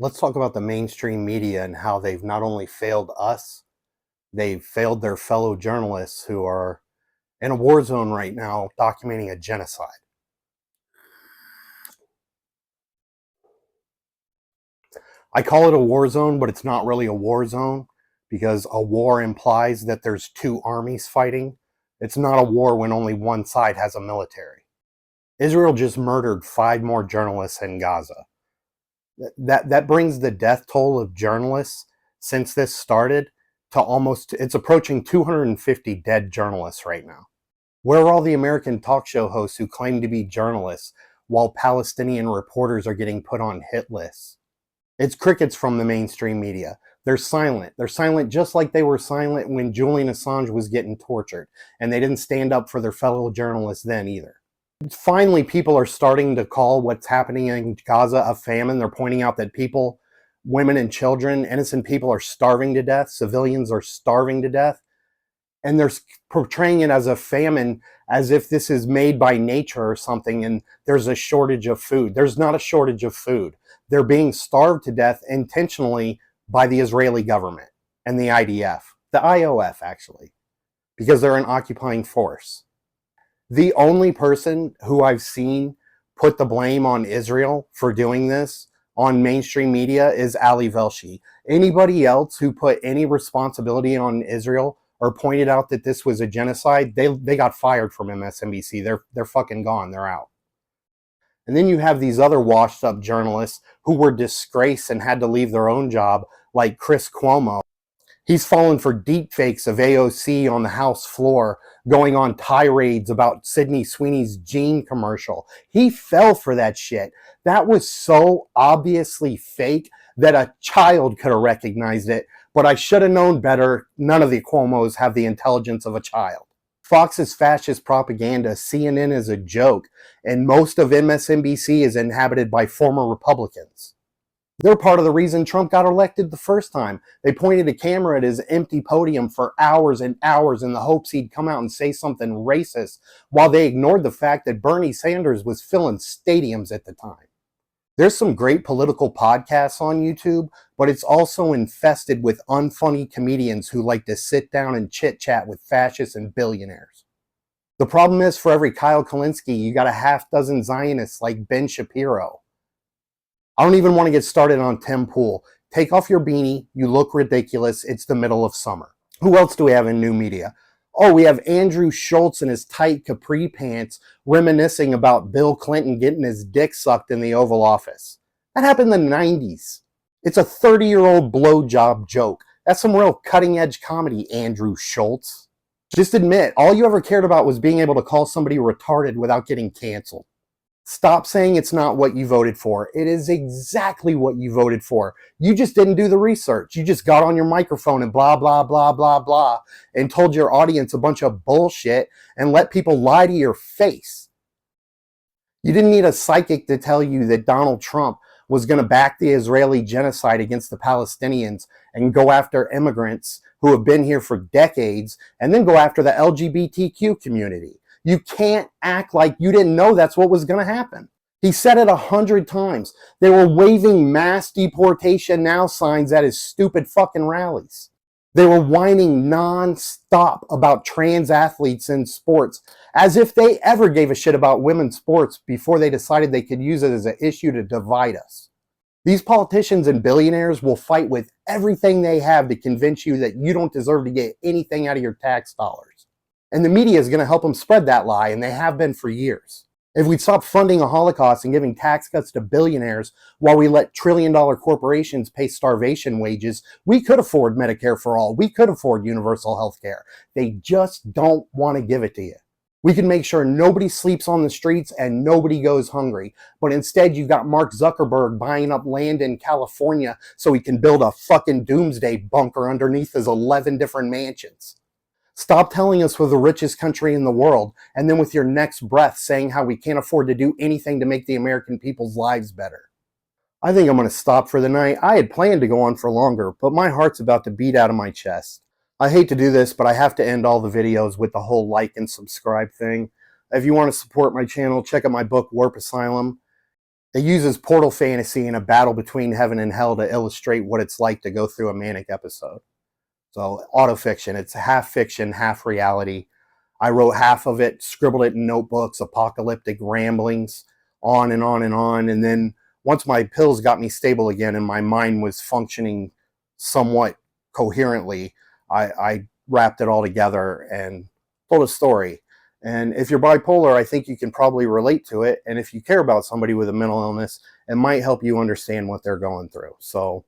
Let's talk about the mainstream media and how they've not only failed us, they've failed their fellow journalists who are in a war zone right now documenting a genocide. I call it a war zone, but it's not really a war zone because a war implies that there's two armies fighting. It's not a war when only one side has a military. Israel just murdered 5 more journalists in Gaza. That brings the death toll of journalists since this started to it's approaching 250 dead journalists right now. Where are all the American talk show hosts who claim to be journalists while Palestinian reporters are getting put on hit lists? It's crickets from the mainstream media. They're silent. They're silent just like they were silent when Julian Assange was getting tortured, and they didn't stand up for their fellow journalists then either. Finally, people are starting to call what's happening in Gaza a famine. They're pointing out that people, women and children, innocent people are starving to death. Civilians are starving to death. And they're portraying it as a famine as if this is made by nature or something and there's a shortage of food. There's not a shortage of food. They're being starved to death intentionally by the Israeli government and the IDF, the IOF actually, because they're an occupying force. The only person who I've seen put the blame on Israel for doing this on mainstream media is Ali Velshi. Anybody else who put any responsibility on Israel or pointed out that this was a genocide, they got fired from MSNBC. They're fucking gone. They're out. And then you have these other washed up journalists who were disgraced and had to leave their own job, like Chris Cuomo. He's fallen for deep fakes of AOC on the House floor, going on tirades about Sydney Sweeney's Gene commercial. He fell for that shit. That was so obviously fake that a child could have recognized it, but I should have known better. None of the Cuomos have the intelligence of a child. Fox is fascist propaganda, CNN is a joke, and most of MSNBC is inhabited by former Republicans. They're part of the reason Trump got elected the first time. They pointed a camera at his empty podium for hours and hours in the hopes he'd come out and say something racist, while they ignored the fact that Bernie Sanders was filling stadiums at the time. There's some great political podcasts on YouTube, but it's also infested with unfunny comedians who like to sit down and chit-chat with fascists and billionaires. The problem is, for every Kyle Kalinske, you got a half dozen Zionists like Ben Shapiro. I don't even want to get started on Tim Pool. Take off your beanie. You look ridiculous. It's the middle of summer. Who else do we have in new media? Oh, we have Andrew Schulz in his tight capri pants reminiscing about Bill Clinton getting his dick sucked in the Oval Office. That happened in the 90s. It's a 30-year-old blowjob joke. That's some real cutting-edge comedy, Andrew Schulz. Just admit, all you ever cared about was being able to call somebody retarded without getting canceled. Stop saying it's not what you voted for. It is exactly what you voted for. You just didn't do the research. You just got on your microphone and blah, blah, blah, blah, blah, and told your audience a bunch of bullshit and let people lie to your face. You didn't need a psychic to tell you that Donald Trump was going to back the Israeli genocide against the Palestinians and go after immigrants who have been here for decades and then go after the LGBTQ community. You can't act like you didn't know that's what was going to happen. He said it 100 times. They were waving mass deportation now signs at his stupid fucking rallies. They were whining non-stop about trans athletes in sports, as if they ever gave a shit about women's sports before they decided they could use it as an issue to divide us. These politicians and billionaires will fight with everything they have to convince you that you don't deserve to get anything out of your tax dollars. And the media is going to help them spread that lie, and they have been for years. If we'd stop funding a Holocaust and giving tax cuts to billionaires while we let trillion-dollar corporations pay starvation wages, we could afford Medicare for all. We could afford universal health care. They just don't want to give it to you. We can make sure nobody sleeps on the streets and nobody goes hungry. But instead, you've got Mark Zuckerberg buying up land in California so he can build a fucking doomsday bunker underneath his 11 different mansions. Stop telling us we're the richest country in the world, and then with your next breath saying how we can't afford to do anything to make the American people's lives better. I think I'm going to stop for the night. I had planned to go on for longer, but my heart's about to beat out of my chest. I hate to do this, but I have to end all the videos with the whole like and subscribe thing. If you want to support my channel, check out my book, Warp Asylum. It uses portal fantasy and a battle between heaven and hell to illustrate what it's like to go through a manic episode. So autofiction, it's half fiction, half reality. I wrote half of it, scribbled it in notebooks, apocalyptic ramblings, on and on and on. And then once my pills got me stable again and my mind was functioning somewhat coherently, I wrapped it all together and told a story. And if you're bipolar, I think you can probably relate to it. And if you care about somebody with a mental illness, it might help you understand what they're going through. So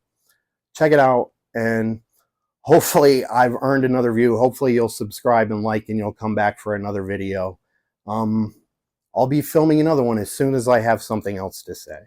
check it out. And hopefully I've earned another view. Hopefully you'll subscribe and like, and you'll come back for another video. I'll be filming another one as soon as I have something else to say.